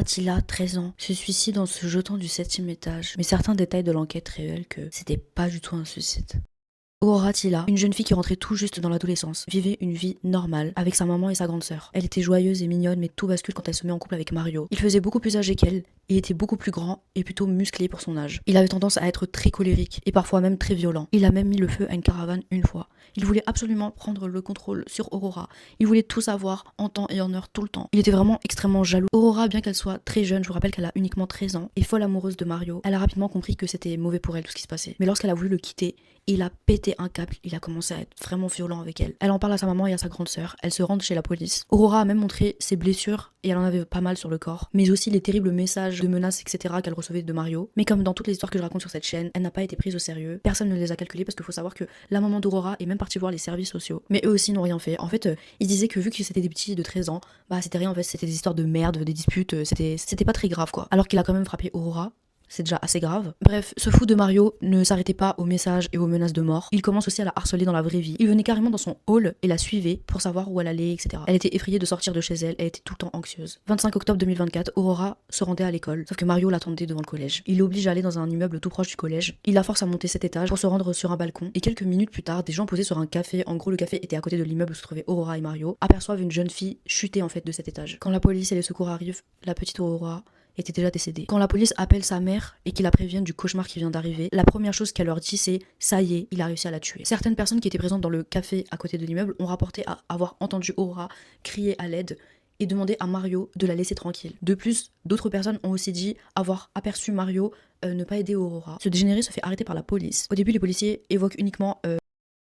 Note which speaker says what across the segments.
Speaker 1: Tilla, 13 ans, se suicide en se jetant du 7e étage. Mais certains détails de l'enquête révèlent que c'était pas du tout un suicide. Aurora Tilla, une jeune fille qui rentrait tout juste dans l'adolescence, vivait une vie normale avec sa maman et sa grande sœur. Elle était joyeuse et mignonne, mais tout bascule quand elle se met en couple avec Mario. Il faisait beaucoup plus âgé qu'elle et était beaucoup plus grand et plutôt musclé pour son âge. Il avait tendance à être très colérique et parfois même très violent. Il a même mis le feu à une caravane une fois. Il voulait absolument prendre le contrôle sur Aurora. Il voulait tout savoir en temps et en heure tout le temps. Il était vraiment extrêmement jaloux. Aurora, bien qu'elle soit très jeune, je vous rappelle qu'elle a uniquement 13 ans, et folle amoureuse de Mario, elle a rapidement compris que c'était mauvais pour elle tout ce qui se passait. Mais lorsqu'elle a voulu le quitter, il a pété un câble, il a commencé à être vraiment violent avec elle. Elle en parle à sa maman et à sa grande sœur, elle se rend chez la police. Aurora a même montré ses blessures, et elle en avait pas mal sur le corps, mais aussi les terribles messages de menaces, etc. qu'elle recevait de Mario. Mais comme dans toutes les histoires que je raconte sur cette chaîne, elle n'a pas été prise au sérieux, personne ne les a calculées parce qu'il faut savoir que la maman d'Aurora est même partie voir les services sociaux. Mais eux aussi n'ont rien fait. En fait, ils disaient que vu que c'était des petits de 13 ans, bah c'était rien en fait, c'était des histoires de merde, des disputes, c'était pas très grave quoi. Alors qu'il a quand même frappé Aurora. C'est déjà assez grave. Bref, ce fou de Mario ne s'arrêtait pas aux messages et aux menaces de mort. Il commence aussi à la harceler dans la vraie vie. Il venait carrément dans son hall et la suivait pour savoir où elle allait, etc. Elle était effrayée de sortir de chez elle, elle était tout le temps anxieuse. 25 octobre 2024, Aurora se rendait à l'école, sauf que Mario l'attendait devant le collège. Il l'oblige à aller dans un immeuble tout proche du collège. Il la force à monter 7 étages pour se rendre sur un balcon. Et quelques minutes plus tard, des gens posés sur un café, en gros le café était à côté de l'immeuble où se trouvaient Aurora et Mario, aperçoivent une jeune fille chutée en fait de cet étage. Quand la police et les secours arrivent, la petite Aurora était déjà décédée. Quand la police appelle sa mère et qu'il la préviennent du cauchemar qui vient d'arriver, la première chose qu'elle leur dit c'est « ça y est, il a réussi à la tuer ». Certaines personnes qui étaient présentes dans le café à côté de l'immeuble ont rapporté avoir entendu Aurora crier à l'aide et demander à Mario de la laisser tranquille. De plus, d'autres personnes ont aussi dit avoir aperçu Mario ne pas aider Aurora. Ce dégénéré se fait arrêter par la police. Au début, les policiers évoquent uniquement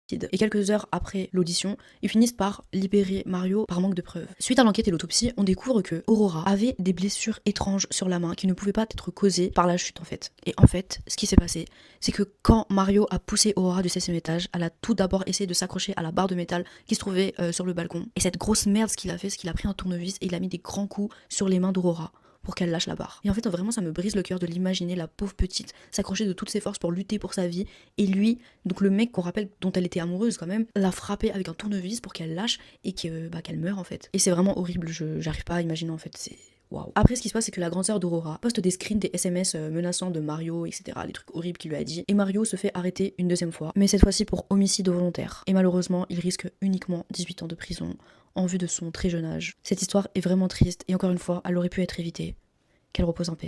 Speaker 1: et quelques heures après l'audition, ils finissent par libérer Mario par manque de preuves. Suite à l'enquête et l'autopsie, on découvre que Aurora avait des blessures étranges sur la main qui ne pouvaient pas être causées par la chute en fait. Et en fait, ce qui s'est passé, c'est que quand Mario a poussé Aurora du 16e étage, elle a tout d'abord essayé de s'accrocher à la barre de métal qui se trouvait sur le balcon. Et cette grosse merde, ce qu'il a fait, c'est qu'il a pris un tournevis et il a mis des grands coups sur les mains d'Aurora pour qu'elle lâche la barre. Et en fait, vraiment, ça me brise le cœur de l'imaginer, la pauvre petite, s'accrocher de toutes ses forces pour lutter pour sa vie. Et lui, donc le mec qu'on rappelle, dont elle était amoureuse quand même, l'a frappée avec un tournevis pour qu'elle lâche et qu'elle meure en fait. Et c'est vraiment horrible, j'arrive pas à imaginer en fait, c'est... Waouh. Après, ce qui se passe, c'est que la grande sœur d'Aurora poste des screens des SMS menaçants de Mario, etc. Les trucs horribles qu'il lui a dit. Et Mario se fait arrêter une deuxième fois, mais cette fois-ci pour homicide volontaire. Et malheureusement, il risque uniquement 18 ans de prison en vue de son très jeune âge. Cette histoire est vraiment triste et encore une fois, elle aurait pu être évitée. Qu'elle repose en paix.